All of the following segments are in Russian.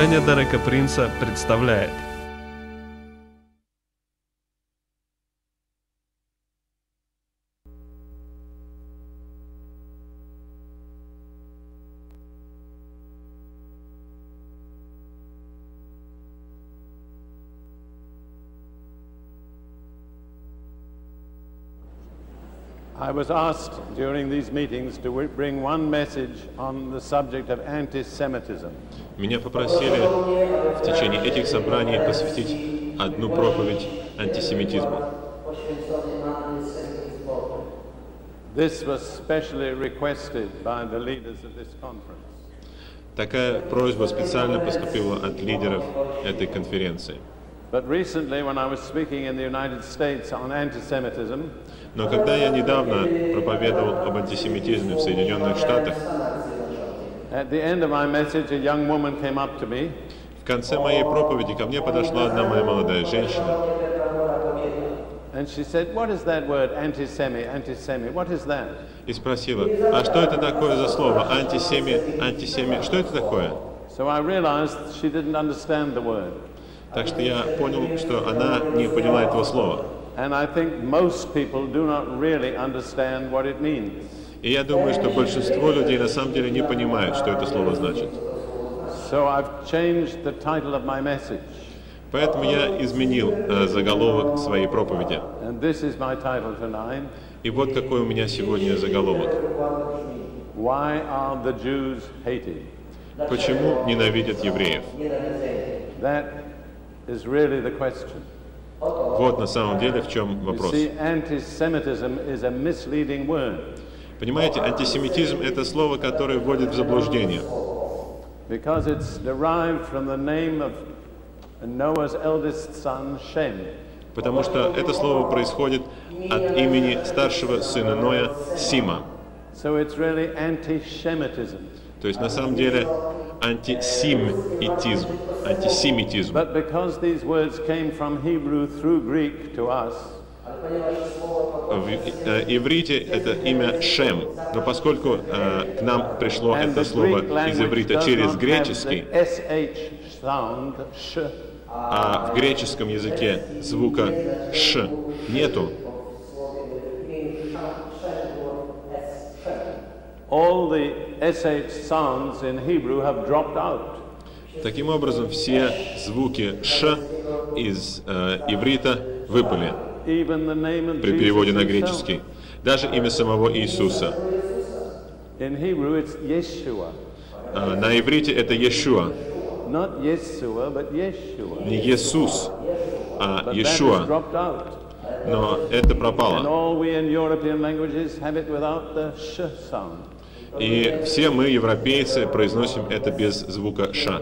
Служение Дерека Принса представляет. I was asked during these meetings to bring one message on the subject of anti-Semitism. Меня попросили в течение этих собраний посвятить одну проповедь антисемитизму. This was specially requested by the leaders of this conference. Такая просьба специально поступила от лидеров этой конференции. But recently, when I was speaking in the United States on anti-Semitism, но когда я недавно проповедовал об антисемитизме в Соединенных Штатах, at the end of my message, a young woman came up to me. В конце моей проповеди ко мне подошла одна моя молодая женщина. And she said, "What is that word, anti-semi, anti-semi? What is that?" И спросила: а что это такое за слово? Антисеми, антисеми, что это такое? So I realized she didn't understand the word. Так что я понял, что она не поняла этого слова. And I think most people do not really understand what it means. И я думаю, что большинство людей на самом деле не понимают, что это слово значит. So I've changed the title of my message. Поэтому я изменил заголовок своей проповеди. And this is my title tonight. И вот какой у меня сегодня заголовок. Why are the Jews hated? Почему ненавидят евреев? That is really the question. Вот на самом деле в чем вопрос. Понимаете, антисемитизм — это слово, которое вводит в заблуждение. Потому что это слово происходит от имени старшего сына Ноя Сима. То есть на самом деле антисемитизм. Антисемитизм. В иврите это имя Шем, но поскольку к нам пришло это слово из иврита через греческий, а в греческом языке звука Ш нету, all the SH sounds in Hebrew have dropped out. Таким образом, все звуки «ш» из иврита выпали при переводе на греческий. Даже имя самого Иисуса. На иврите это Иешуа. Не Иисус, а Иешуа. Но это пропало. И все мы, европейцы, произносим это без звука «ш».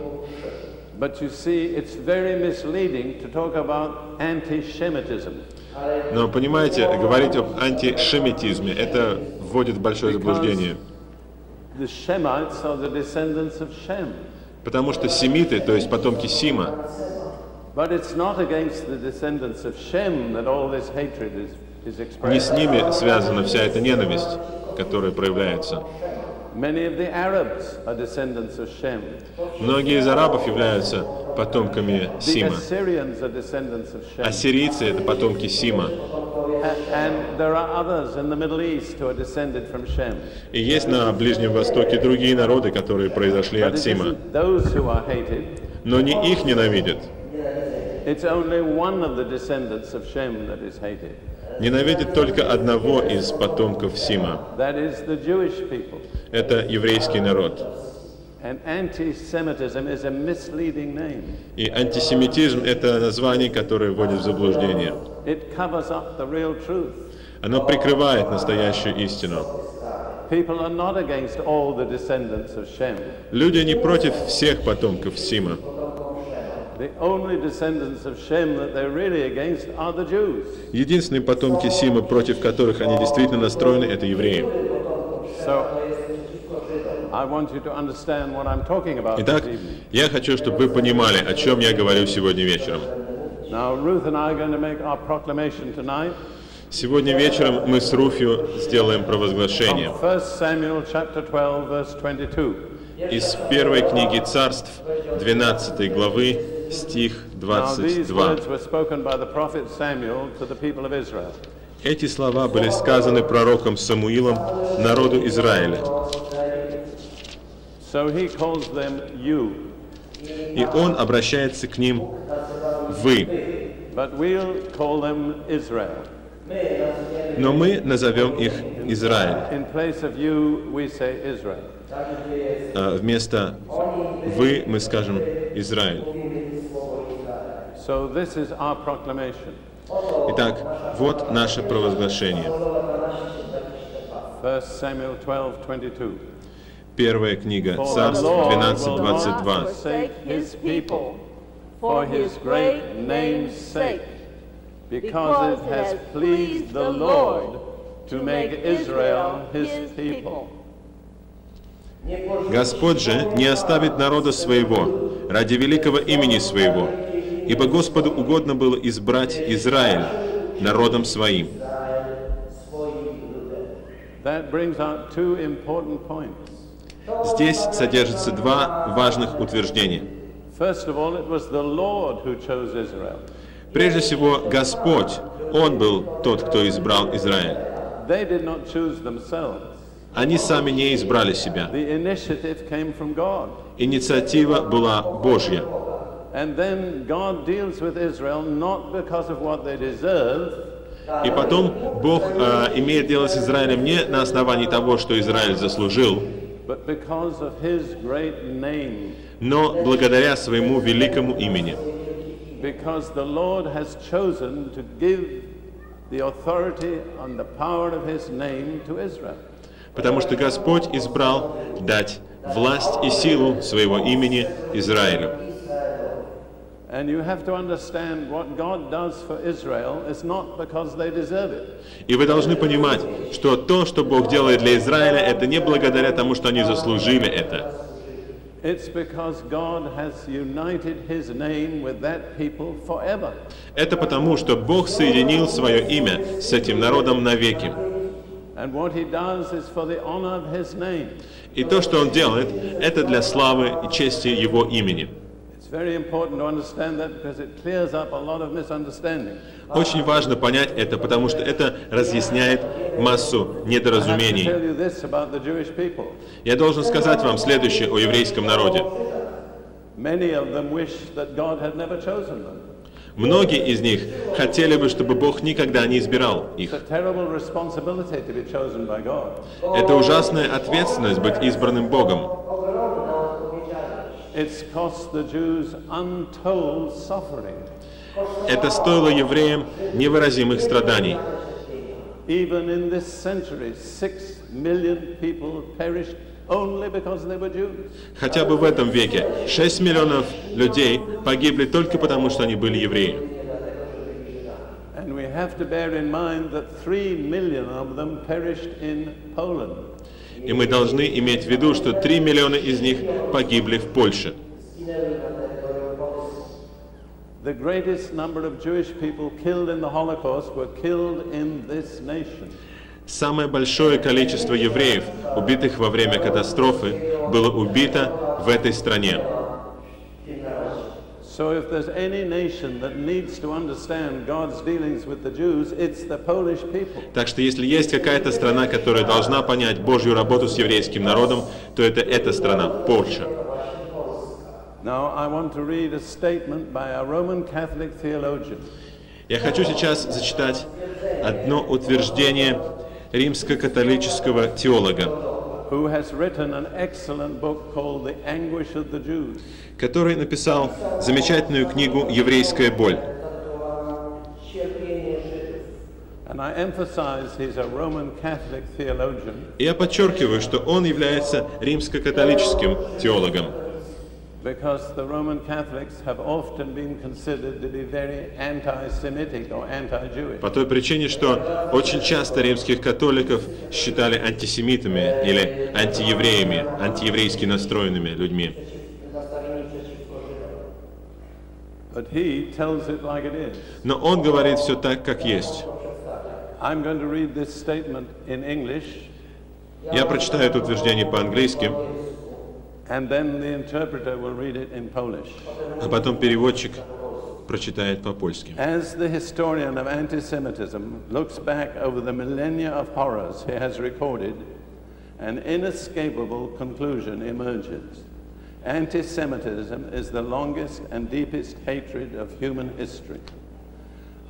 Но понимаете, говорить об антишемитизме, это вводит в большое заблуждение. Потому что семиты, то есть потомки Сима, не с ними связана вся эта ненависть, которая проявляется. Многие из арабов являются потомками Сима. Ассирийцы — это потомки Сима. И есть на Ближнем Востоке другие народы, которые произошли от Сима. Но не их ненавидят. Ненавидит только одного из потомков Сима. Это еврейский народ. И антисемитизм — это название, которое вводит в заблуждение. Оно прикрывает настоящую истину. Люди не против всех потомков Сима. Единственные потомки Сима, против которых они действительно настроены, это евреи. Итак, я хочу, чтобы вы понимали, о чем я говорю сегодня вечером. Сегодня вечером мы с Руфью сделаем провозглашение. из первой книги Царств, 12 главы, стих 22. Эти слова были сказаны пророком Самуилом народу Израиля. И он обращается к ним «вы». Но мы назовем их Израиль. Вместо «вы» мы скажем «Израиль». Итак, вот наше провозглашение. Первая книга Царств 12:22. For his great name's sake, because it has pleased the Lord to make Israel his people. Господь же не оставит народа своего ради великого имени своего, ибо Господу угодно было избрать Израиль народом своим. Здесь содержатся два важных утверждения. Прежде всего, Господь, Он был тот, кто избрал Израиль. Они сами не избрали себя. Инициатива была Божья. И потом Бог имеет дело с Израилем не на основании того, что Израиль заслужил, но благодаря своему великому имени. Потому что Господь избрал дать власть и силу своего имени Израилю. И вы должны понимать, что то, что Бог делает для Израиля, это не благодаря тому, что они заслужили это. Это потому, что Бог соединил свое имя с этим народом навеки. И то, что Он делает, это для славы и чести Его имени. Очень важно понять это, потому что это разъясняет массу недоразумений. Я должен сказать вам следующее о еврейском народе. Многие из них хотели бы, чтобы Бог никогда не избирал их. Это ужасная ответственность быть избранным Богом. Это стоило евреям невыразимых страданий. Хотя бы в этом веке 6 миллионов людей погибли только потому, что они были евреи. И мы должны иметь в виду, что 3 миллиона из них погибли в Польше. Самое большое количество евреев, убитых во время катастрофы, было убито в этой стране. Так что если есть какая-то страна, которая должна понять Божью работу с еврейским народом, то это эта страна, Польша. Я хочу сейчас зачитать одно утверждение римско-католического теолога, который написал замечательную книгу «Еврейская боль». И я подчеркиваю, что он является римско-католическим теологом. По той причине, что очень часто римских католиков считали антисемитами или антиевреями, антиеврейски настроенными людьми. Но он говорит все так, как есть. Я прочитаю это утверждение по-английски. And then the interpreter will read it in Polish. А потом переводчик прочитает по-польски. As the historian of anti-Semitism looks back over the millennia of horrors he has recorded, an inescapable conclusion emerges. Anti-Semitism is the longest and deepest hatred of human history.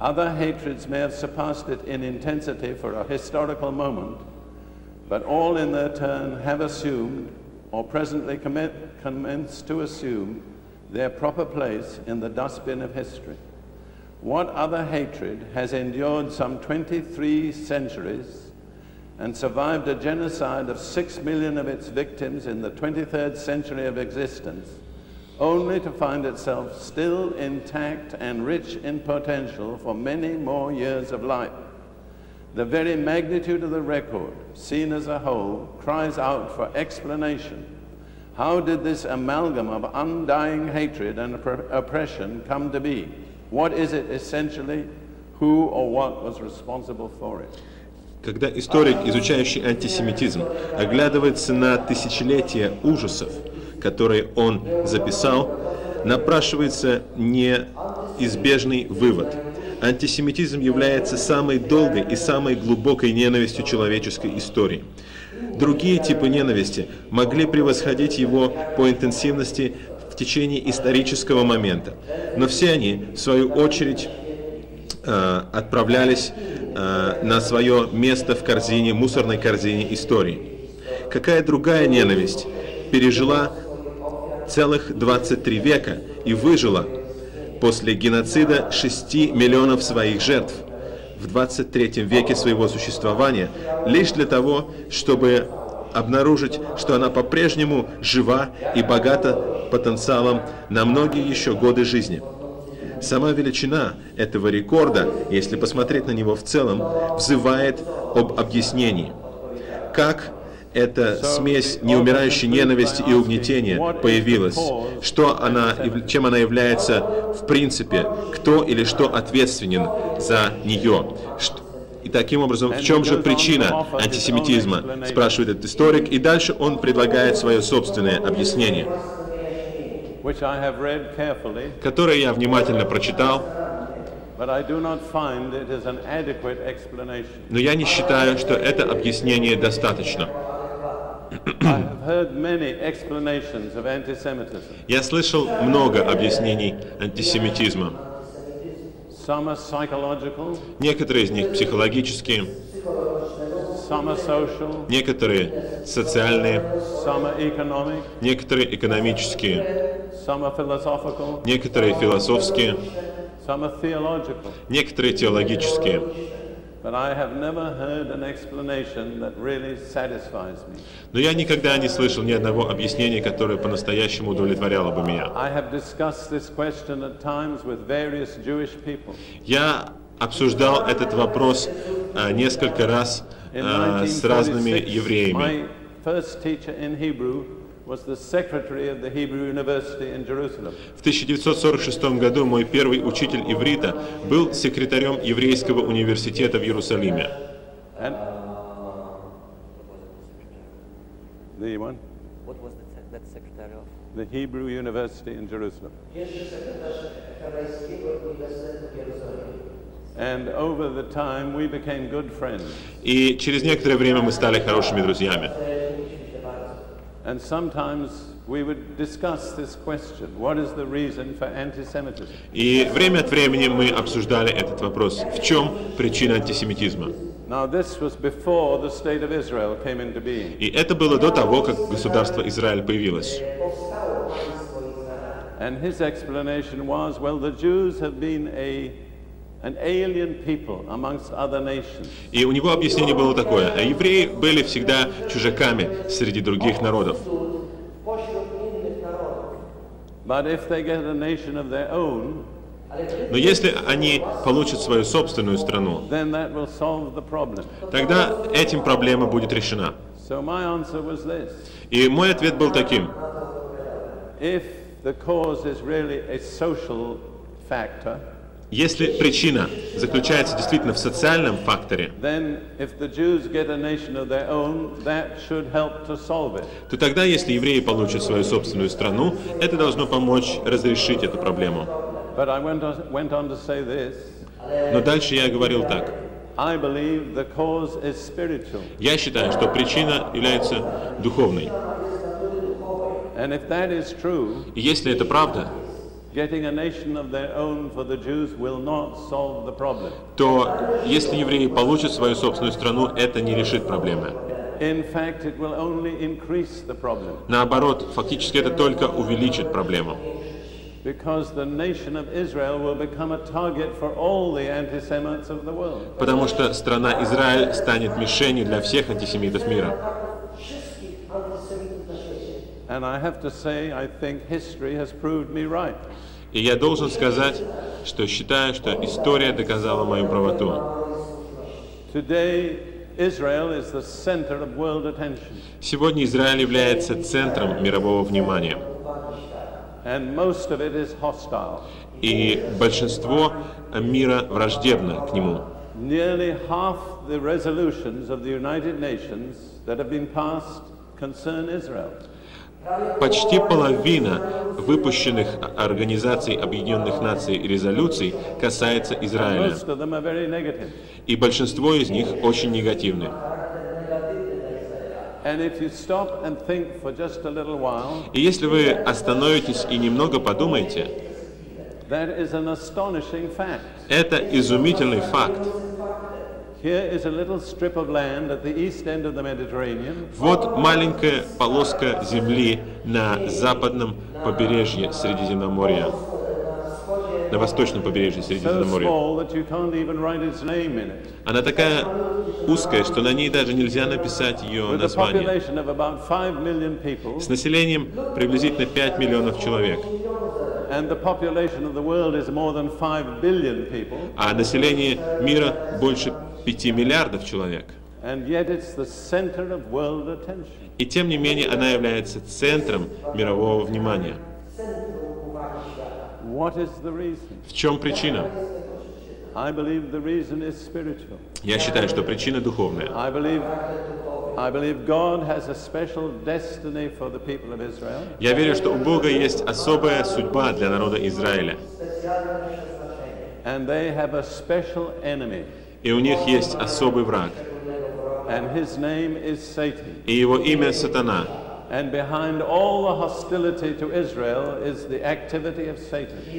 Other hatreds may have surpassed it in intensity for a historical moment, but all in their turn have assumed, or presently commence to assume, their proper place in the dustbin of history. What other hatred has endured some 23 centuries and survived a genocide of 6 million of its victims in the 23rd century of existence, only to find itself still intact and rich in potential for many more years of life? The very magnitude of the record, seen as a whole, cries out for explanation. How did this amalgam of undying hatred and oppression come to be? What is it essentially? Who or what was responsible for it? Когда историк, изучающий антисемитизм, оглядывается на тысячелетия ужасов, которые он записал, напрашивается неизбежный вывод. Антисемитизм является самой долгой и самой глубокой ненавистью человеческой истории. Другие типы ненависти могли превосходить его по интенсивности в течение исторического момента, но все они, в свою очередь, отправлялись на свое место в корзине, мусорной корзине истории. Какая другая ненависть пережила целых 23 века и выжила после геноцида 6 миллионов своих жертв в 23 веке своего существования, лишь для того, чтобы обнаружить, что она по-прежнему жива и богата потенциалом на многие еще годы жизни. Сама величина этого рекорда, если посмотреть на него в целом, взывает об объяснении. Как эта смесь неумирающей ненависти и угнетения появилась, чем она является в принципе, кто или что ответственен за нее. И таким образом, в чем же причина антисемитизма, спрашивает этот историк, и дальше он предлагает свое собственное объяснение, которое я внимательно прочитал, но я не считаю, что это объяснение достаточно. Я слышал много объяснений антисемитизма. Некоторые из них психологические, некоторые социальные, некоторые экономические, некоторые философские, некоторые теологические. Но я никогда не слышал ни одного объяснения, которое по-настоящему удовлетворяло бы меня. Я обсуждал этот вопрос несколько раз с разными евреями. В 1946 году мой первый учитель иврита был секретарем еврейского университета в Иерусалиме. И через некоторое время мы стали хорошими друзьями. And sometimes we would discuss this question: what is the reason for anti-Semitism? И время от времени мы обсуждали этот вопрос. В чем причина антисемитизма? Now this was before the state of Israel came into being. И это было до того, как государство Израиль появилось. And his explanation was, well, the Jews have been an alien people amongst other nations. И у него объяснение было такое: а евреи были всегда чужаками среди других народов. But if they get a nation of their own, но если они получат свою собственную страну, then that will solve the problem. Тогда этим проблема будет решена. So my answer was this. И мой ответ был таким: if the cause is really a social factor, Если причина заключается действительно в социальном факторе, то тогда, если евреи получат свою собственную страну, это должно помочь разрешить эту проблему. Но дальше я говорил так. Я считаю, что причина является духовной. И если это правда, то если евреи получат свою собственную страну, это не решит проблемы. Наоборот, фактически это только увеличит проблему. Потому что страна Израиль станет мишенью для всех антисемитов мира. И я должен сказать, что считаю, что история доказала мою правоту. Сегодня Израиль является центром мирового внимания. И большинство мира враждебно к нему. Почти половина выпущенных Организацией Объединенных Наций резолюций касается Израиля. И большинство из них очень негативны. И если вы остановитесь и немного подумаете, это изумительный факт. Вот маленькая полоска земли на западном побережье Средиземноморья, на восточном побережье Средиземноморья. Она такая узкая, что на ней даже нельзя написать ее название. С населением приблизительно 5 миллионов человек. А население мира больше 5 миллиардов человек. И тем не менее она является центром мирового внимания. В чем причина? Я считаю, что причина духовная. Я верю, что у Бога есть особая судьба для народа Израиля. И у них есть особый враг. И его имя Сатана.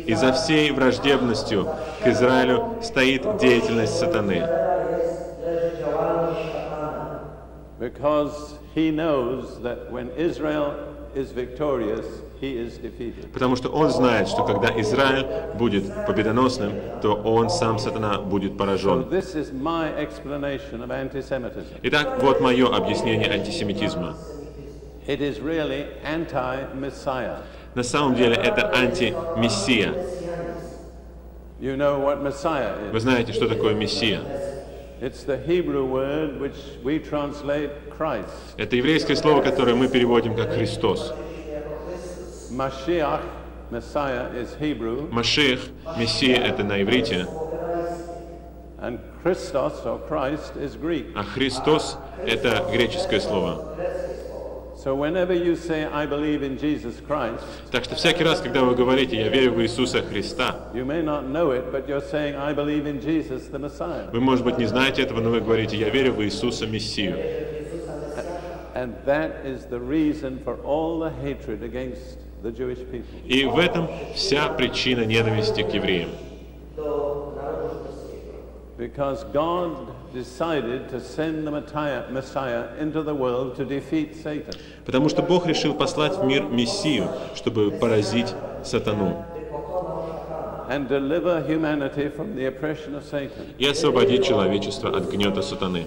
И за всей враждебностью к Израилю стоит деятельность сатаны. Потому что он знает, что когда Израиль будет победоносным, то он сам, сатана, будет поражен. Итак, вот мое объяснение антисемитизма. На самом деле это антимессия. Вы знаете, что такое мессия? Это еврейское слово, которое мы переводим как Христос. Машиах, Мессия, это на иврите. А Христос — это греческое слово. Так что всякий раз, когда вы говорите «Я верю в Иисуса Христа», вы, может быть, не знаете этого, но вы говорите «Я верю в Иисуса Мессию». И в этом вся причина ненависти к евреям. Потому что Бог решил послать в мир Мессию, чтобы поразить сатану и освободить человечество от гнета сатаны.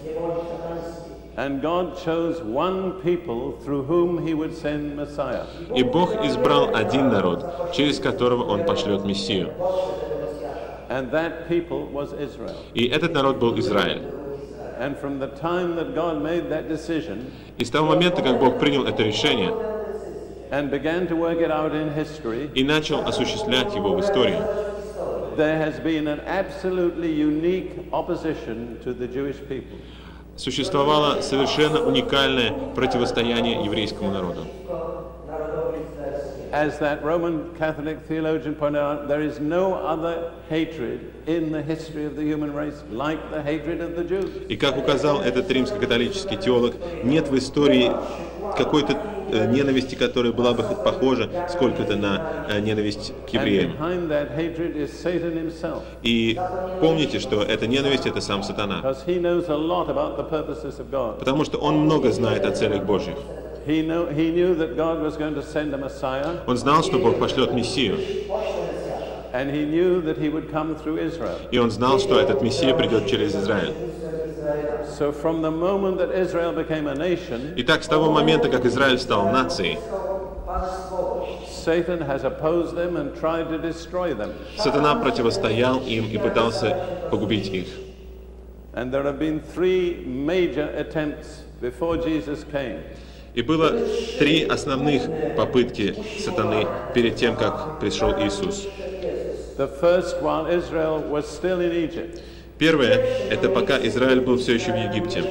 И Бог избрал один народ, через которого Он пошлет Мессию. И этот народ был Израиль. И с того момента, как Бог принял это решение и начал осуществлять его в истории, there has been an absolutely unique opposition to the Jewish people. Существовало совершенно уникальное противостояние еврейскому народу. As that Roman Catholic theologian pointed out, there is no other hatred in the history of the human race like the hatred of the Jews. И как указал этот римско-католический теолог, нет в истории какой-то ненависти, которая была бы похожа сколько-то на ненависть к евреям. И помните, что эта ненависть — это сам сатана. Потому что он много знает о целях Божьих. Он знал, что Бог пошлет Мессию. И он знал, что этот Мессия придет через Израиль. Итак, с того момента, как Израиль стал нацией, сатана противостоял им и пытался погубить их. И было три основных попытки сатаны перед тем, как пришел Иисус. Первое — это пока Израиль был все еще в Египте.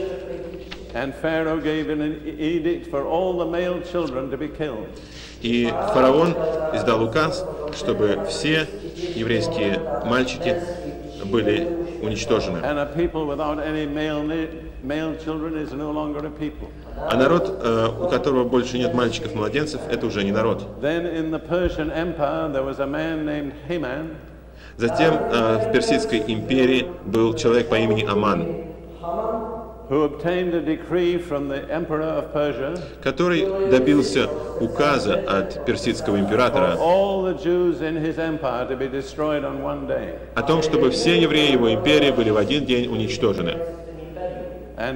И фараон издал указ, чтобы все еврейские мальчики были уничтожены. А народ, у которого больше нет мальчиков-младенцев, это уже не народ. Затем в Персидской империи был человек по имени Аман, который добился указа от персидского императора о том, чтобы все евреи его империи были в один день уничтожены. А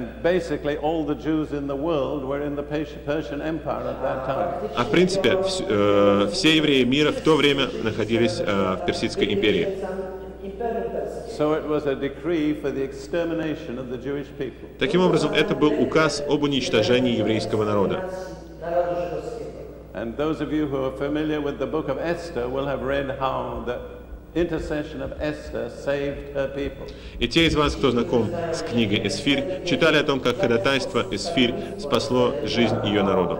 в принципе, все евреи мира в то время находились в Персидской империи. Таким образом, это был указ об уничтожении еврейского народа. И те из вас, кто знаком с книгой Эсфирь, читали о том, как ходатайство Эсфирь спасло жизнь ее народу.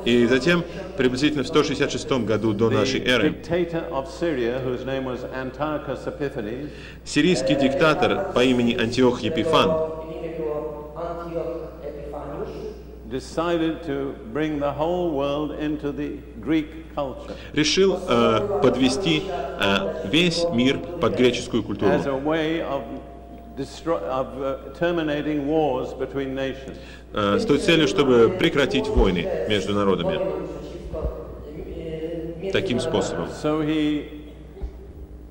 И затем, приблизительно в 166 году до нашей эры, сирийский диктатор по имени Антиох Епифан решил подвести весь мир под греческую культуру с той целью, чтобы прекратить войны между народами таким способом.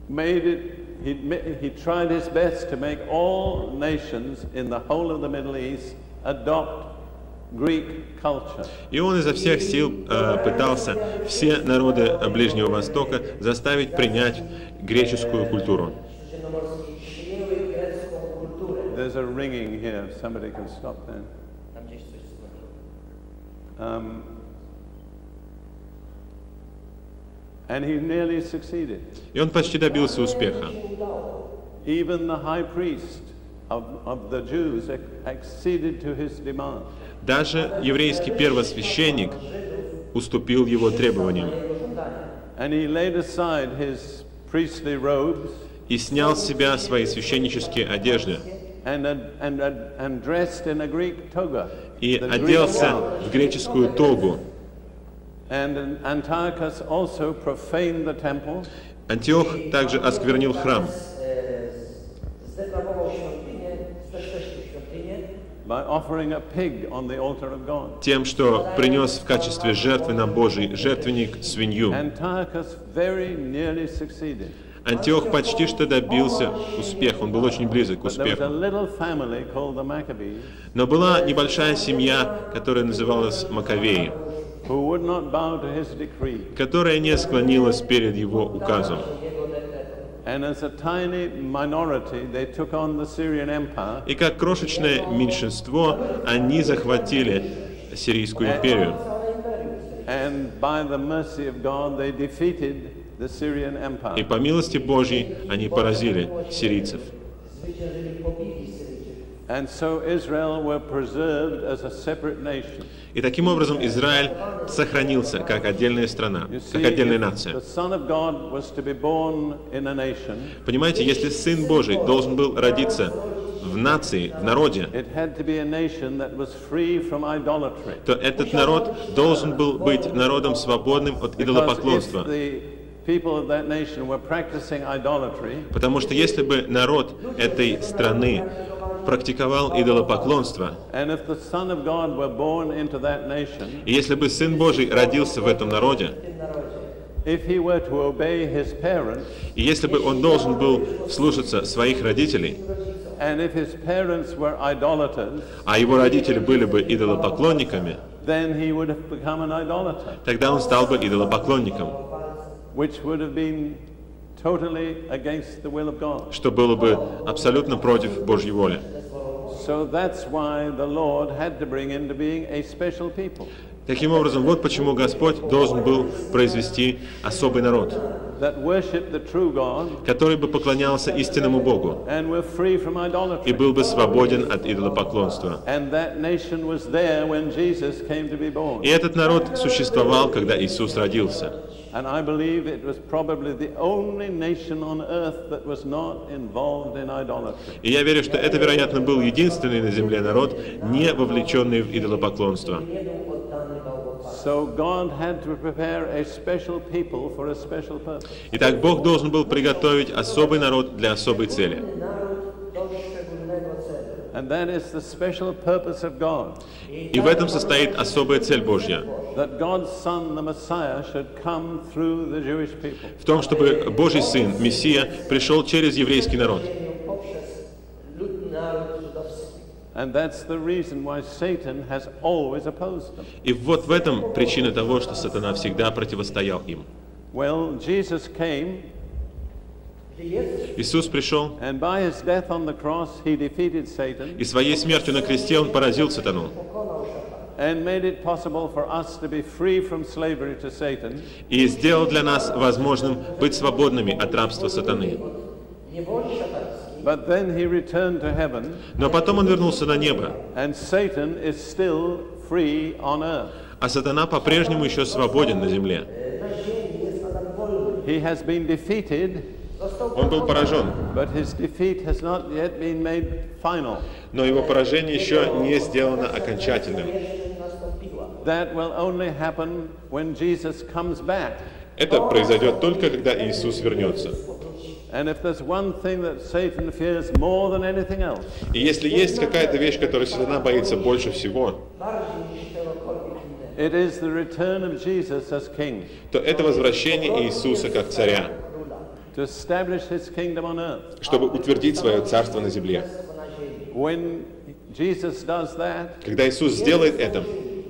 He tried his best to make all nations in the whole of the Middle East adopt Greek culture. И он изо всех сил пытался все народы Ближнего Востока заставить принять греческую культуру. There's a ringing here. Somebody can stop that. And he nearly succeeded. И он почти добился успеха. Even the high priest of the Jews acceded to his demand. Даже еврейский первосвященник уступил его требованиям. And he laid aside his priestly robes. И снял с себя свои священнические одежды. And dressed in a Greek toga. И оделся в греческую тогу. And Antiochus also profaned the temple. Антиох также осквернил храм. By offering a pig on the altar of God. Тем, что принес в качестве жертвы на Божий жертвенник свинью. Antiochus very nearly succeeded. Антиох почти что добился успеха, он был очень близок к успеху. Но была небольшая семья, которая называлась Маковеи, которая не склонилась перед его указом. И как крошечное меньшинство они захватили Сирийскую империю. And by the mercy of God, they defeated the Syrian И Empire. по милости Божьей они поразили сирийцев. And so Israel were preserved as a separate nation. И таким образом Израиль сохранился как отдельная страна, как отдельная нация. The Son of God was to be born in a nation. Понимаете, если Сын Божий должен был родиться в нации, в народе, It had to be a nation that was free from idolatry. то этот народ должен был быть народом, свободным от идолопоклонства. Because if the people of that nation were practicing idolatry, Потому что если бы народ этой страны практиковал идолопоклонство, and if the Son of God were born into that nation, и если бы Сын Божий родился в этом народе, if he were to obey his parents, и если бы он должен был слушаться своих родителей, and if his parents were idolaters, а его родители были бы идолопоклонниками, then he would have become an idolater, тогда он стал бы идолопоклонником, which would have been totally against the will of God. что было бы абсолютно против Божьей воли. So that's why the Lord had to bring into being a special people Таким образом, вот почему Господь должен был произвести особый народ, that worship the true God который бы поклонялся истинному Богу and were free from и idolatry. был бы свободен от идолопоклонства. And that nation was there when Jesus came to be born. И этот народ существовал, когда Иисус родился. And I believe it was probably the only nation on earth that was not involved in idolatry. И я верю, что это, вероятно, был единственный на земле народ, не вовлеченный в идолопоклонство. So God had to prepare a special people for a special purpose. Итак, Бог должен был приготовить особый народ для особой цели. And that is the special purpose of God, И в этом состоит особая цель Божья. that God's Son, the Messiah, should come through the Jewish people. В том, чтобы Божий Сын, Мессия, пришел через еврейский народ. And that's the reason why Satan has always opposed them. И вот в этом причина того, что сатана всегда противостоял им. Well, Jesus came, Иисус пришел, and by his death on the cross, he defeated Satan и своей смертью на кресте он поразил сатану. and made it possible for us to be free from slavery to Satan. И сделал для нас возможным быть свободными от рабства сатаны. But then he returned to heaven, Но потом он вернулся на небо, and Satan is still free on earth. а сатана по-прежнему еще свободен на земле. He has been defeated, Он был поражен, but his defeat has not yet been made final. но его поражение еще не сделано окончательным. That will only happen when Jesus comes back. Это произойдет только, когда Иисус вернется. And if there's one thing that Satan fears more than anything else, И если есть какая-то вещь, которой сатана боится больше всего, it is the return of Jesus as King, то это возвращение Иисуса как царя, to establish his kingdom on earth. чтобы утвердить свое царство на земле. When Jesus does that, Когда Иисус сделает это,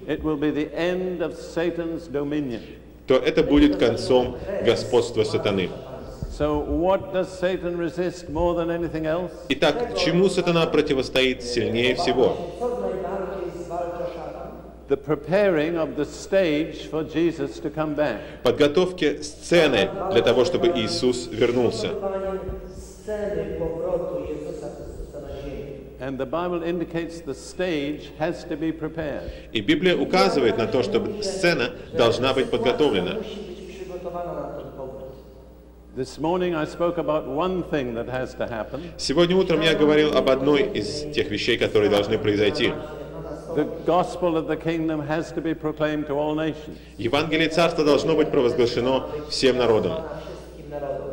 it will be the end of Satan's dominion. то это будет концом господства сатаны. So what does Satan resist more than anything else? Итак, чему сатана противостоит сильнее всего? The preparing of the stage for Jesus to come back. Подготовке сцены для того, чтобы Иисус вернулся. And the Bible indicates the stage has to be prepared. И Библия указывает на то, что сцена должна быть подготовлена. This morning I spoke about one thing that has to happen. Сегодня утром я говорил об одной из тех вещей, которые должны произойти. The gospel of the kingdom has to be proclaimed to all nations. Евангелие Царства должно быть провозглашено всем народам.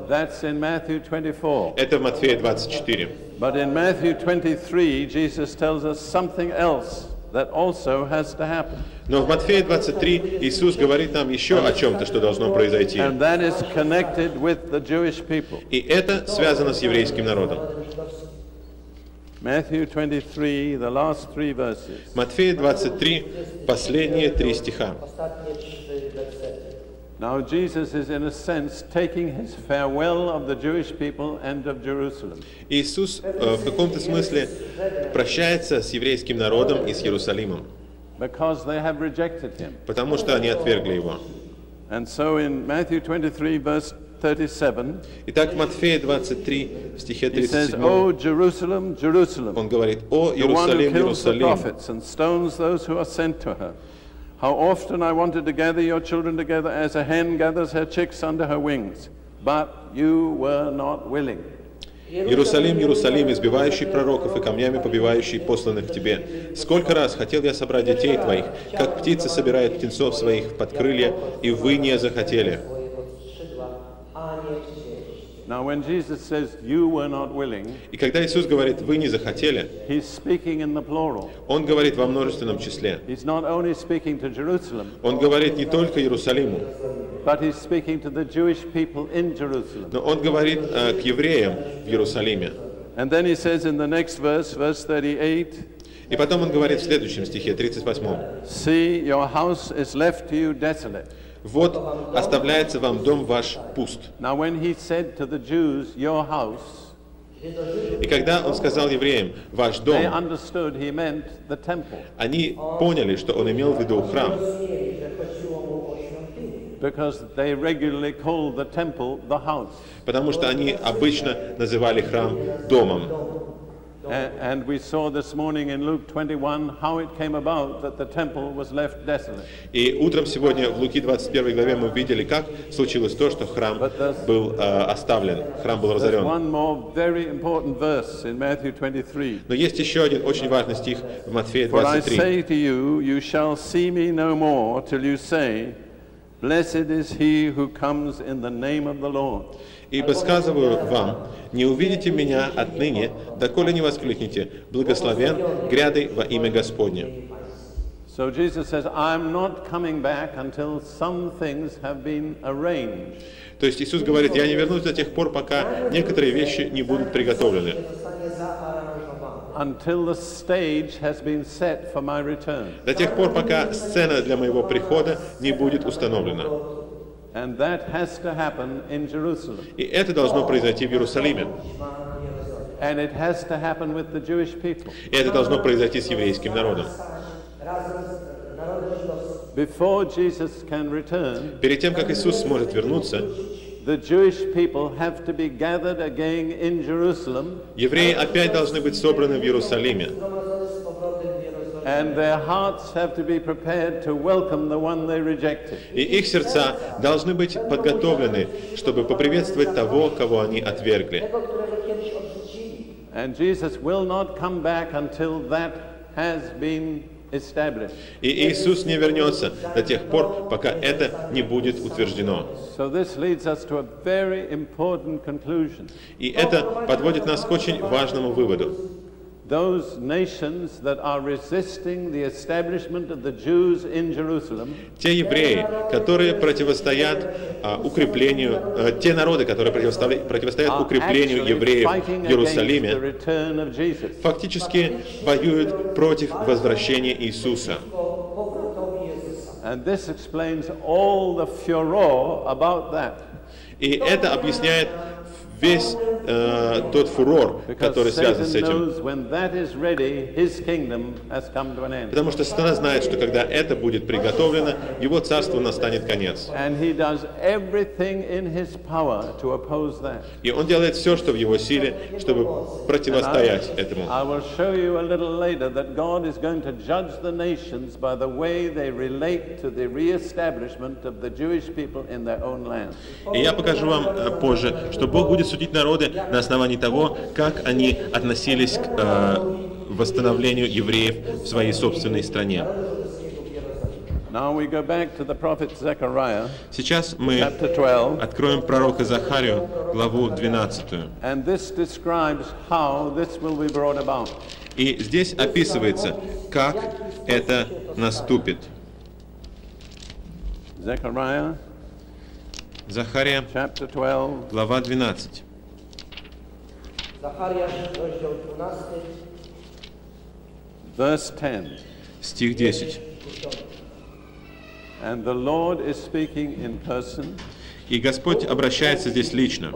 That's in Matthew 24. Это в Матфея 24. But in Matthew 23, Jesus tells us something else that also has to happen. Но в Матфея 23 Иисус говорит нам еще о чем-то, что должно произойти. And that is connected with the Jewish people. И это связано с еврейским народом. Matthew 23, the last three verses. Матфея 23, последние 3 стиха. Now Jesus is in a sense taking his farewell of the Jewish people and of Jerusalem. Иисус в каком-то смысле прощается с еврейским народом и с Иерусалимом. because they have rejected him. Потому что они отвергли его. And so in Matthew 23, verse 37, Итак, в Матфея 23, в стихе he says, 37, "O Jerusalem, Jerusalem, он говорит: «О, the one who Иерусалим, kills the Иерусалим, prophets and stones those who are sent to her. How often I wanted to gather your children together as a hen gathers her chicks under her wings, but you were not willing." Иерусалим, Иерусалим, избивающий пророков и камнями побивающий посланных к тебе. Сколько раз хотел я собрать детей твоих, как птицы собирают птенцов своих под крылья, и вы не захотели. Now, when Jesus says, "You were not willing," И когда Иисус говорит: «Вы не захотели», he's speaking in the plural. Он говорит во множественном числе. He's not only speaking to Jerusalem, Он говорит не только Иерусалиму, but he's speaking to the Jewish people in Jerusalem. но Он говорит к евреям в Иерусалиме. And then he says in the next verse, verse 38, И потом Он говорит в следующем стихе, 38. "See, your house is left to you desolate." «Вот оставляется вам дом ваш пуст». Now, when he said to the Jews, "Your house," И когда Он сказал евреям: «Ваш дом», they understood he meant the temple, они поняли, что Он имел в виду храм, because they regularly called the temple the house. потому что они обычно называли храм домом. And we saw this morning in Luke 21 how it came about that the temple was left desolate. И утром сегодня в Луки 21 главе мы видели, как случилось то, что храм был оставлен, храм был There's разорен. one more very important verse in Matthew 23. Но есть еще один очень важный стих в Матфея "For I 23. say to you, you shall see me no more till you say, Blessed is he who comes in the name of the Lord." «Ибо сказываю вам, не увидите меня отныне, доколе не воскликнете: благословен грядой во имя Господне». So Jesus says, "I'm not coming back until some things have been arranged." То есть Иисус говорит: «Я не вернусь до тех пор, пока некоторые вещи не будут приготовлены, Until the stage has been set for my return. до тех пор, пока сцена для моего прихода не будет установлена». And that has to happen in Jerusalem. И это должно произойти в Иерусалиме. And it has to happen with the Jewish people. И это должно произойти с еврейским народом. Before Jesus can return, Перед тем, как Иисус сможет вернуться, the Jewish people have to be gathered again in Jerusalem, евреи опять должны быть собраны в Иерусалиме. and their hearts have to be prepared to welcome the one they rejected. И их сердца должны быть подготовлены, чтобы поприветствовать того, кого они отвергли. And Jesus will not come back until that has been established. И Иисус не вернется до тех пор, пока это не будет утверждено. So this leads us to a very important conclusion. И это подводит нас к очень важному выводу. Those nations that are resisting the establishment of the Jews in Jerusalem, Те евреи, которые противостоят укреплению, те народы, которые противостоят укреплению евреев в Иерусалиме, фактически воюют против возвращения Иисуса. and this explains all the furor about that. И это объясняет весь тот фурор, который связан с этим. Потому что сатана знает, что когда это будет приготовлено, его царству настанет конец. И он делает все, что в его силе, чтобы противостоять этому. И я покажу вам позже, что Бог будет судить народы на основании того, как они относились к восстановлению евреев в своей собственной стране. Сейчас мы откроем пророка Захарию, главу 12. И здесь описывается, как это наступит. Захария, глава 12. Verse 10. Стих 10. And the Lord is speaking in person. И Господь обращается здесь лично.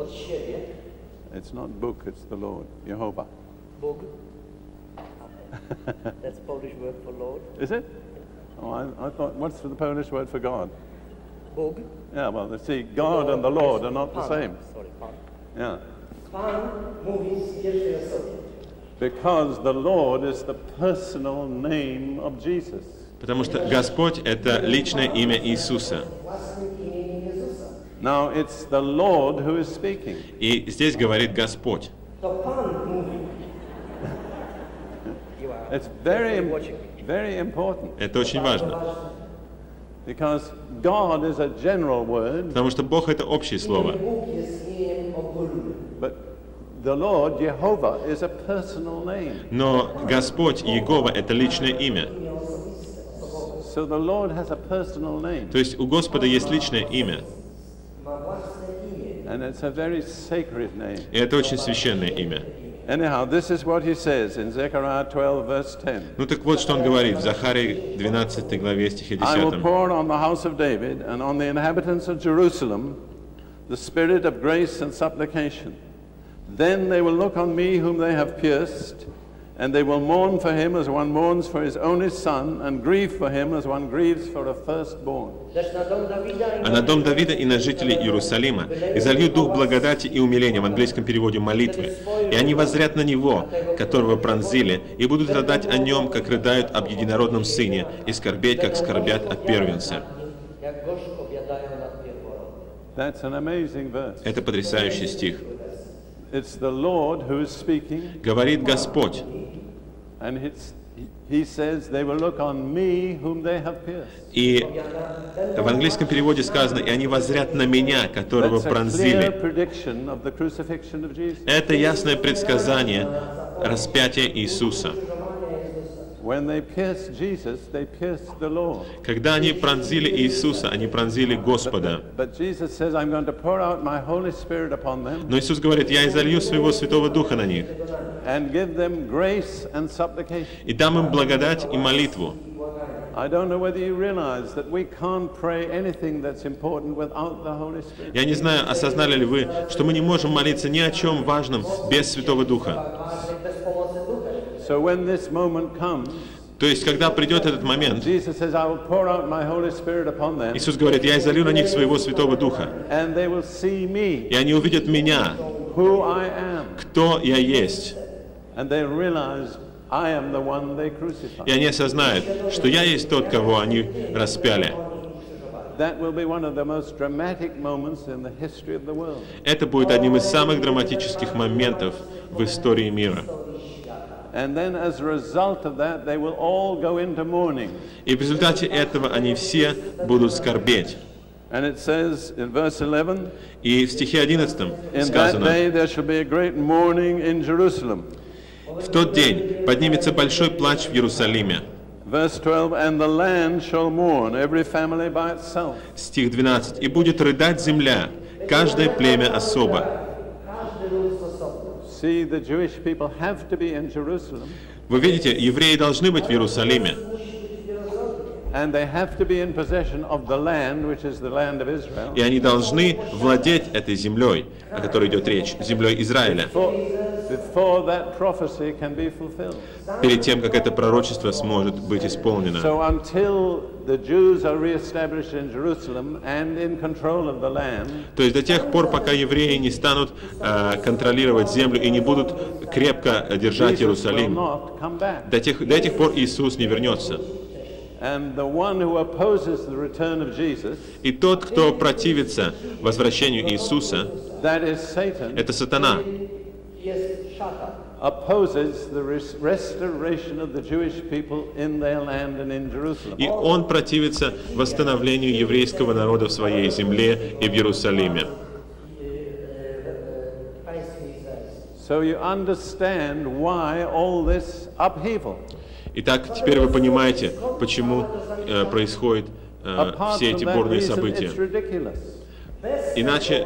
It's not book, it's the Lord, Jehovah. Bog. That's Polish word for Lord. Is it? Oh, I thought, what's the Polish word for God? Bóg. Yeah, well, see, God and the Lord are not the same. Sorry, Pan. Yeah. Pan mówi z pierwszej osoby. Because the Lord is the personal name of Jesus. Потому что Господь — это личное имя Иисуса. Now it's the Lord who is speaking. И здесь говорит Господь. It's very important. Это очень важно. Because God is a general word. Потому что Бог — это общее слово. But the Lord, Jehovah, is a personal name. Но Господь, Иегова — это личное имя. So the Lord has a personal name. То есть у Господа есть личное имя. And it's a very sacred name. И это очень священное имя. Anyhow, this is what he says in Zechariah 12, verse 10. Ну так вот, что он говорит в Захарии 12 главе стихе I will 10. pour on the house of David and on the inhabitants of Jerusalem the spirit of grace and supplication. Then they will look on me whom they have pierced, and they will mourn for him as one mourns for his only son, and grieve for him as one grieves for a firstborn. А на дом Давида и на жителей Иерусалима изолью дух благодати и умиления, в английском переводе молитвы. И они воззрят на него, которого пронзили, и будут рыдать о нем, как рыдают об единородном сыне, и скорбеть, как скорбят о первенце. That's an amazing verse. Это потрясающий стих. It's the Lord who is speaking. Говорит Господь. And he says, they will look on me whom they have pierced. И в английском переводе сказано, и они воззрят на меня, которого пронзили. Это ясное предсказание распятия Иисуса. Когда они пронзили Иисуса, они пронзили Господа. Но Иисус говорит, я изолью своего Святого Духа на них и дам им благодать и молитву. Я не знаю, осознали ли вы, что мы не можем молиться ни о чем важном без Святого Духа. То есть, когда придет этот момент, Иисус говорит, я изолью на них своего Святого Духа, и они увидят меня, кто я есть. И они осознают, что я есть тот, кого они распяли. Это будет одним из самых драматических моментов в истории мира. И в результате этого они все будут скорбеть. И в стихе 11 сказано, в тот день поднимется большой плач в Иерусалиме. Стих 12. И будет рыдать земля, каждое племя особо. Вы видите, евреи должны быть в Иерусалиме. И они должны владеть этой землей, о которой идет речь, землей Израиля, перед тем, как это пророчество сможет быть исполнено. То есть до тех пор, пока евреи не станут контролировать землю и не будут крепко держать Иерусалим, до этих пор Иисус не вернется. И тот, кто противится возвращению Иисуса, это сатана. И он противится восстановлению еврейского народа в своей земле и в Иерусалиме. Итак, теперь вы понимаете, почему происходят все эти бурные события. Иначе,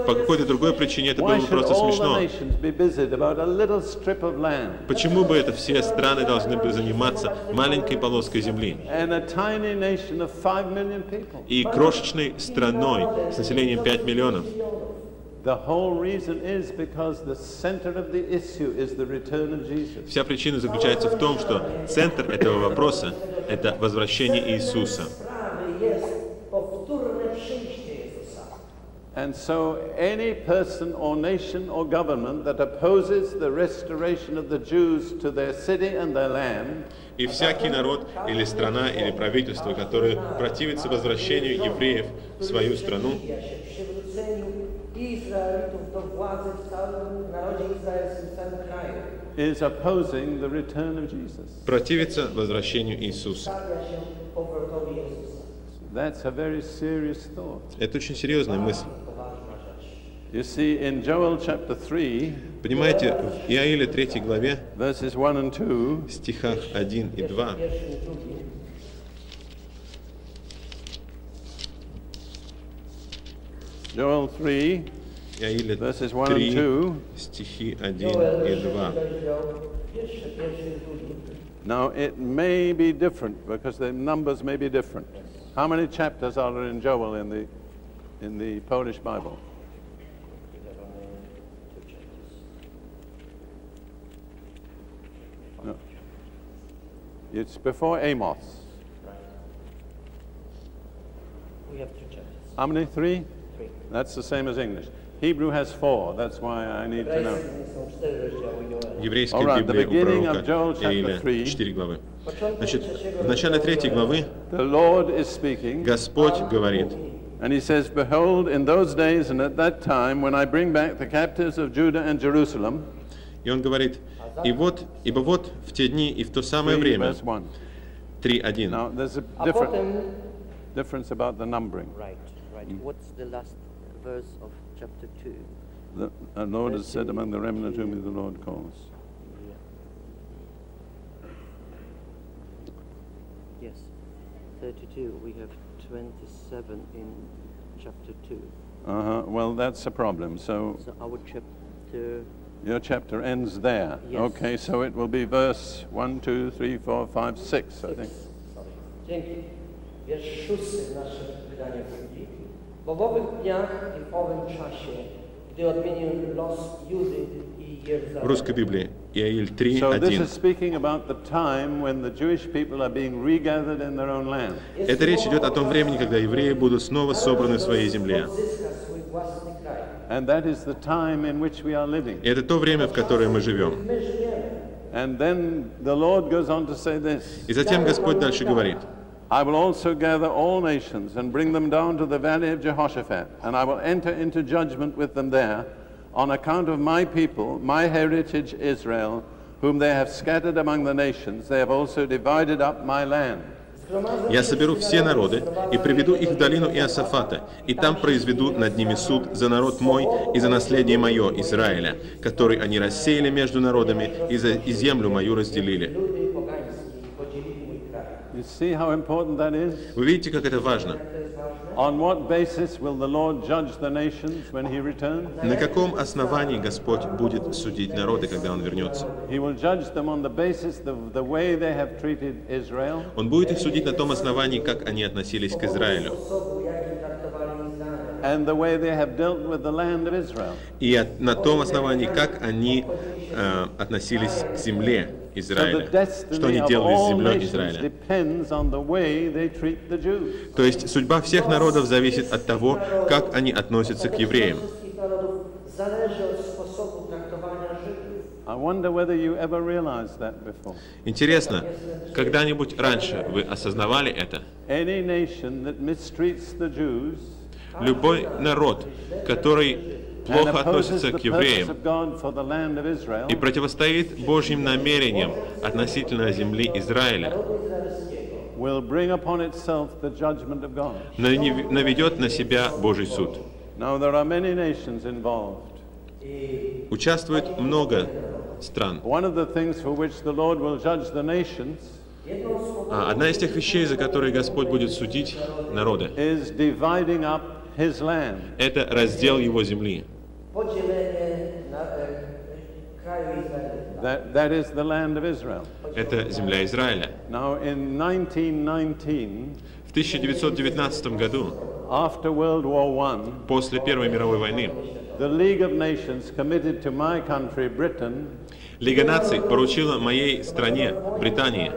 по какой-то другой причине это было бы просто смешно. Почему бы это все страны должны бы заниматься маленькой полоской земли? И крошечной страной с населением 5 миллионов. The whole reason is because the center of the issue is the return of Jesus. Вся причина заключается в том, что центр этого вопроса — это возвращение Иисуса. And so any person or nation or government that opposes the restoration of the Jews to their city and their land, И всякий народ или страна или правительство, которое противится возвращению евреев в свою страну, is opposing the return of Jesus. противится возвращению Иисуса. That's a very serious thought. Это очень серьезная мысль. You see, in Joel chapter 3, Понимаете, в Иаиле 3 главе, verses 1 and 2, стихах 1 и 2, Joel 3, Иаиле verses 1 and 2. 3, стихи 1 и 2. Now, it may be different because the numbers may be different. How many chapters are there in Joel in the Polish Bible? No. It's before Amos. We have 2 chapters. How many? 3? 3. That's the same as English. Hebrew has 4. That's why I need to know. Еврейская All right, the Библия у beginning of Joel пророка Иаиля, chapter 3. 4 главы. Значит, в начале 3 главы The Lord is speaking. Господь говорит, And he says, Behold, in those days and at that time, when I bring back the captives of Judah and Jerusalem, и он говорит, и вот, ибо вот в те дни и в то самое 3 время, verse 1. 3:1. Now, there's a difference about the numbering. Right. What's the last verse of chapter 2? The Lord has said among the remnant whom the Lord calls. Yes. 32. We have 27 in chapter 2. Well, that's a problem. So So our chapter... your chapter ends there. Yes. Okay, so it will be verse 1, 2, 3, 4, 5, 6, I think. Dzięki. Wiersz 6 w naszym wydaniu Biblii. Bo w owych dniach i w owym czasie, gdy odmienię los Judy i В Jeruzalem. русской Библии Иаиль So this 3:1. is speaking about the time when the Jewish people are being regathered in their own land. Это речь идет о том времени, когда евреи будут снова собраны в своей земле. Odzyska swój własny kraj. And that is the time in which we are living. И это то время, в которое мы живем. My żyjemy. And then the Lord goes on to say this. И затем Господь дальше говорит, I will also gather all nations and bring them down to the valley of Jehoshaphat, and I will enter into judgment with them there on account of my people, my heritage Israel, whom they have scattered among the nations. They have also divided up my land. «Я соберу все народы и приведу их в долину Иосафата, и там произведу над ними суд за народ мой и за наследие мое Израиля, который они рассеяли между народами и землю мою разделили». Ludy pogańskie podzielili mój kraj. You see how important that is? Вы видите, как это важно? On what basis will the Lord judge the nations when He returns? На каком основании Господь будет судить народы, когда Он вернется? He will judge them on the basis of the way they have treated Israel, Он будет их судить на том основании, как они относились к Израилю, Sposobu, jaki traktowali Izrael. and the way they have dealt with the land of Israel. и на том основании, как они относились к земле So the Израиля, что destiny они of делали с all землей nations Израиля. depends on the way they treat the Jews. То есть судьба всех народов зависит от того, как они относятся к евреям. Wszystkich narodów zależy od sposobu traktowania Żydów. I wonder whether you ever realized that before. Интересно, когда-нибудь раньше вы осознавали это? Any nation that mistreats the Jews Любой народ, который and плохо opposes относится the к purpose евреям of God for the land of Israel и противостоит Божьим намерениям относительно земли Израиля, will bring upon itself the judgment of God. наведет на себя Божий суд. Now there are many nations involved. Участвует много стран. One of the things for which the Lord will judge the nations Одна из тех вещей, за которые Господь будет судить народы, is dividing up His land. это раздел Его земли. Podzielenie kraju Izraela. That is the land of Israel. Это земля Израиля. Now in 1919, В 1919 году after World War I, После Первой мировой войны the League of Nations committed to my country, Britain, Лига наций поручила моей стране, Британии,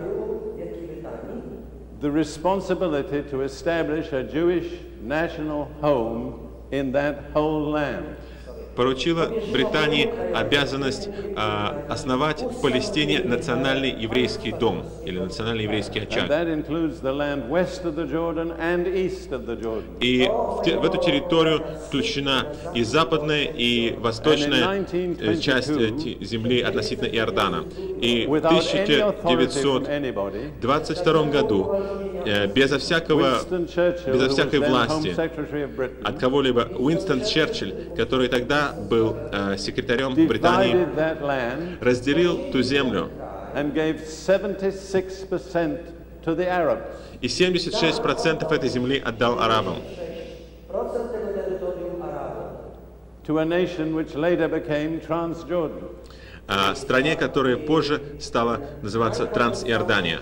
the responsibility to establish a Jewish national home in that whole land. поручила Британии обязанность основать в Палестине национальный еврейский дом или национальный еврейский очаг. And that includes the land west of the Jordan and east of the Jordan. И в эту территорию включена и западная, и восточная часть земли относительно Иордана. И в 1922 году безо всякой власти от кого-либо Уинстон Черчилль, который тогда был секретарем Британии, разделил ту землю и 76% этой земли отдал арабам. Стране, которая позже стала называться Трансиордания.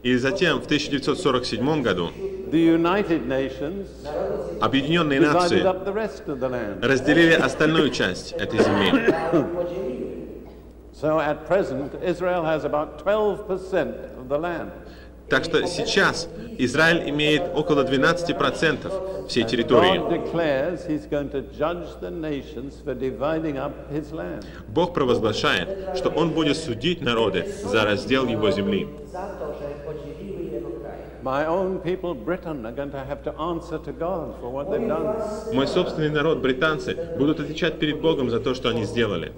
И затем, в 1947 году, Объединенные Нации разделили остальную часть этой земли. Так что сейчас Израиль имеет около 12% всей территории. Бог провозглашает, что Он будет судить народы за раздел Его земли. Мой собственный народ, британцы, будут отвечать перед Богом за то, что они сделали.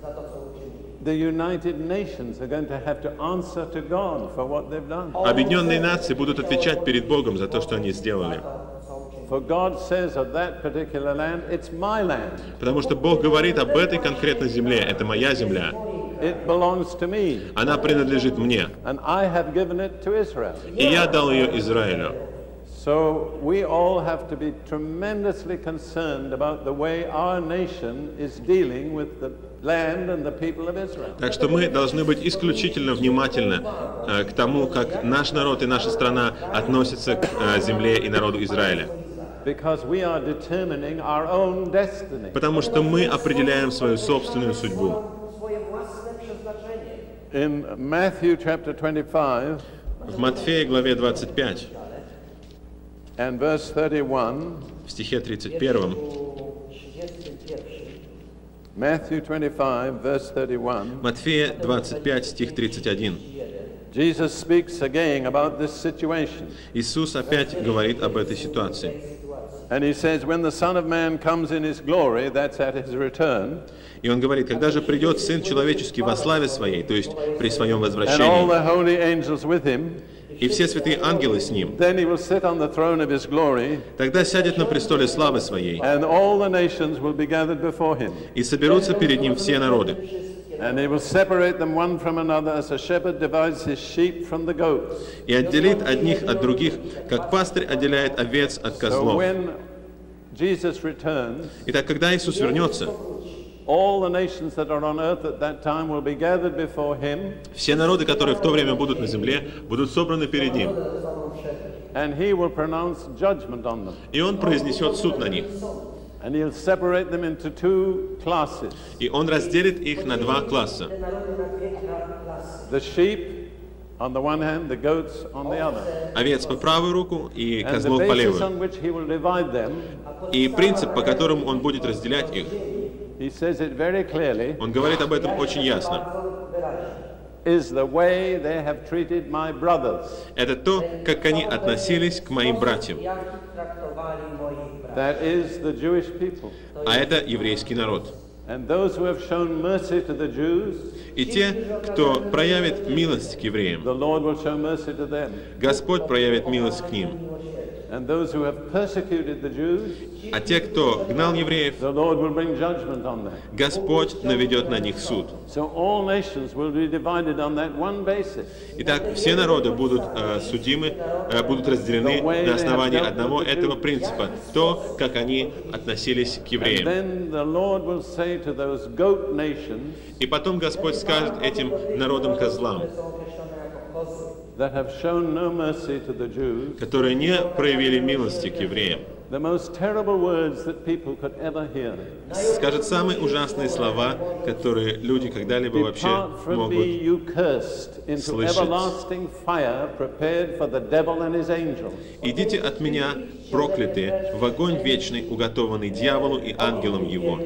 Объединенные Нации будут отвечать перед Богом за то, что они сделали. Потому что Бог говорит об этой конкретной земле. Это моя земля. Она принадлежит мне. И я дал ее Израилю. So we all have to be tremendously concerned about the way our nation is dealing with the land and the people of Israel. Так что мы должны быть исключительно внимательны к тому, как наш народ и наша страна относятся к земле и народу Израиля. Because we are determining our own destiny. Потому что мы определяем свою собственную судьбу. In Matthew chapter 25, в Матфея главе 25, and verse 31, в стихе 31, Matthew 25, verse 31, Матфея 25, стих 31. Jesus speaks again about this situation. Иисус опять говорит об этой ситуации. And he says, when the Son of Man comes in his glory, that's at his return. И он говорит, когда же придет Сын Человеческий во славе Своей, то есть при Своем And all возвращении, the holy angels with him, и все святые ангелы с Ним, then he will sit on the throne of his glory, тогда сядет на престоле славы Своей, and all the nations will be gathered before him. и соберутся перед Ним все народы. And he will separate them one from another as a shepherd divides his sheep from the goats. И отделит одних от других, как пастырь отделяет овец от So козлов. when Jesus returns, Итак, когда Иисус вернется, all the nations that are on earth at that time will be gathered before him, все народы, которые в то время будут на земле, будут собраны перед Ним. and he will pronounce judgment on them. И Он произнесет суд на них. And he'll separate them into two classes. И Он разделит их на два класса. The sheep on the one hand, the goats on the other. Овец по правую руку и And the козлов по basis левую. on which he will divide them, И принцип, по которому Он будет разделять их, he says it very clearly, Он говорит об этом очень ясно. is the way they have treated my brothers. Это то, как они относились к моим братьям. That is the Jewish people. А это еврейский народ. And those who have shown mercy to the Jews, И те, кто проявит милость к евреям, the Lord will show mercy to them. Господь проявит милость к ним. And those who have persecuted the Jews, А те, кто гнал евреев, the Lord will bring judgment on them. Господь наведет на них суд. So all nations will be divided on that one basis. Итак, все народы будут судимы, будут разделены на основании одного этого принципа. То, как они относились к And евреям. then the Lord will say to those goat nations, И потом Господь скажет этим народам-козлам: that have shown no mercy to the Jews, которые не проявили милости к евреям, the most terrible words that people could ever hear. скажет самые ужасные слова, которые люди когда-либо вообще Depart from могут me, you cursed, into слышать. everlasting fire prepared for the devil and his angels. «Идите от меня, проклятые, в огонь вечный, уготованный дьяволу и ангелам его».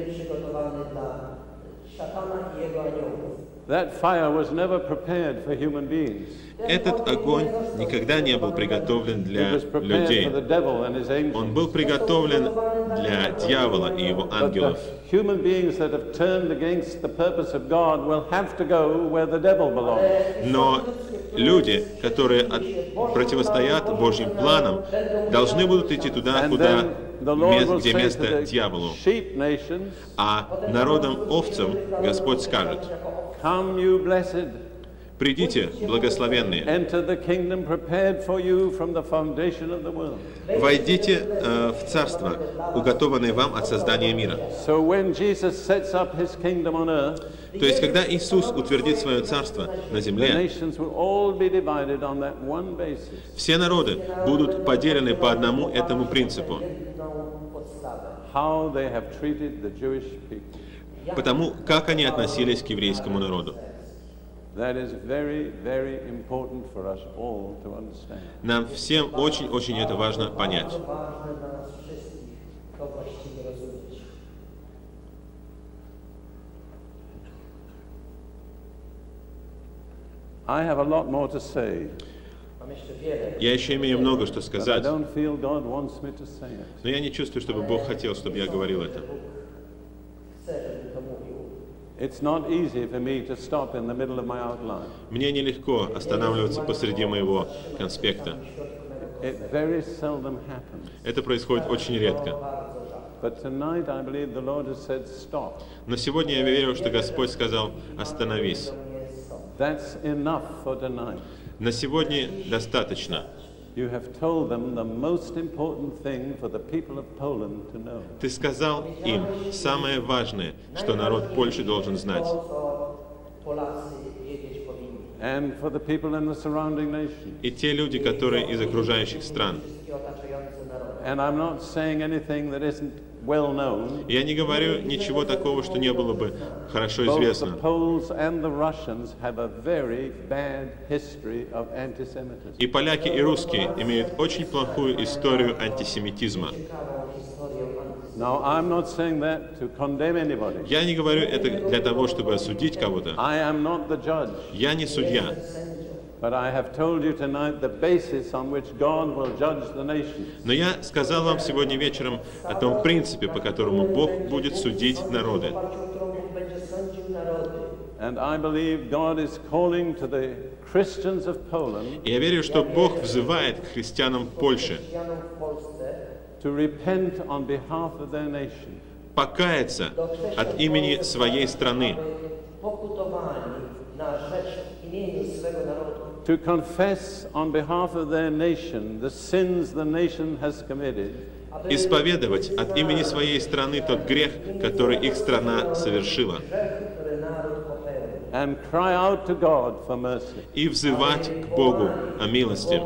That fire was never prepared for human beings. Этот огонь никогда не был приготовлен It для was prepared людей. for the devil and his angels. Он был приготовлен для дьявола и его But ангелов. the human beings that have turned against the purpose of God will have to go where the devil belongs. Но люди, которые противостоят Божьим планам, должны будут идти туда, And куда, then the Lord will где say to место the дьяволу. sheep nations, А народам-овцам Господь скажет: come you blessed, «Придите, благословенные, enter the kingdom prepared for you from the foundation of the world. войдите в царство, уготованное вам от создания мира». So when Jesus sets up his kingdom on earth, То есть, когда Иисус утвердит свое царство на the земле, nations will all be divided on that one basis. все народы будут поделены по одному этому принципу, How they have treated the Jewish people. потому как они относились к еврейскому народу. That is very, very important for us all to understand. Нам всем очень-очень это важно понять. I have a lot more to say, Я еще имею много что but I сказать, don't feel God wants me to say it. но я не чувствую, чтобы Бог хотел, чтобы я говорил это. It's not easy for me to stop in the middle of my outline. Мне нелегко останавливаться посреди моего конспекта. It very seldom happens. Это происходит очень редко. But tonight I believe the Lord has said stop. Но сегодня я верю, что Господь сказал: «Остановись». That's enough for tonight. На сегодня достаточно. You have told them the most important thing for the people of Poland to know. Ты сказал им самое важное, что народ Польши должен знать. And for the people in the surrounding nations. И те люди, которые из окружающих стран. And I'm not saying anything that isn't well known. Я не говорю ничего такого, что не было бы хорошо Both the известно. Poles and the Russians have a very bad history of anti-Semitism. И поляки, и русские имеют очень плохую историю антисемитизма. Now, I'm not saying that to condemn anybody. Я не говорю это для того, чтобы осудить кого-то. I am not the judge. Я не судья. But I have told you tonight the basis on which God will judge the nations. Но я сказал вам сегодня вечером о том принципе, по которому Бог будет судить народы. And I believe God is calling to the Christians of Poland И я верю, что Бог взывает к христианам Польши to repent on behalf of their nation. покаяться от имени своей страны, To confess on behalf of their nation the sins the nation has committed. исповедовать от имени своей страны тот грех, который их страна совершила, And cry out to God for mercy. и взывать к Богу о милости.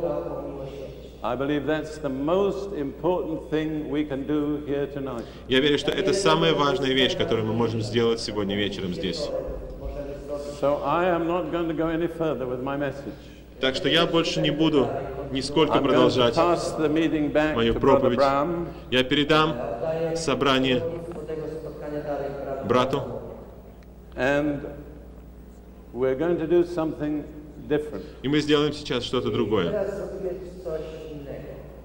I believe that's the most important thing we can do here tonight. Я верю, что это самая важная вещь, которую мы можем сделать сегодня вечером здесь. So I am not going to go any further with my message. Так что я больше не буду нисколько I'm going to продолжать pass the meeting back мою to Brother проповедь. Bram. Я передам собрание брату, And we're going to do something different. и мы сделаем сейчас что-то другое.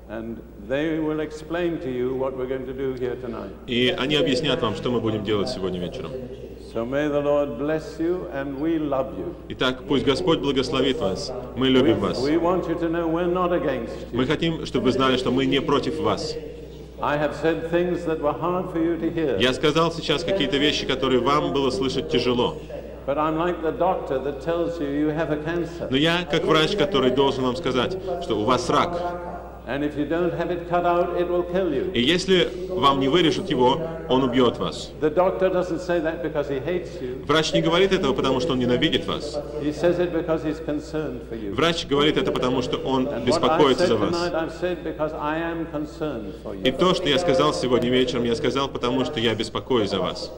And they will explain to you what we're going to do here tonight. И они объяснят вам, что мы будем делать сегодня вечером. So may the Lord bless you, and we love you. Итак, пусть Господь благословит вас. Мы любим вас. We want you to know we're not against you. Мы хотим, чтобы вы знали, что мы не против вас. I have said things that were hard for you to hear. Я сказал сейчас какие-то вещи, которые вам было слышать тяжело. But I'm like the doctor that tells you you have a cancer. Но я как врач, который должен вам сказать, что у вас рак. And if you don't have it cut out, it will kill you. И если вам не вырежут его, он убьет вас. The doctor doesn't say that because he hates you. Врач не говорит этого, потому что он ненавидит вас. He says it because he's concerned for you. Врач говорит это, потому что он беспокоится за вас. I've said because I am concerned for you. И то, что я сказал сегодня вечером, я сказал, потому что я беспокоюсь за вас.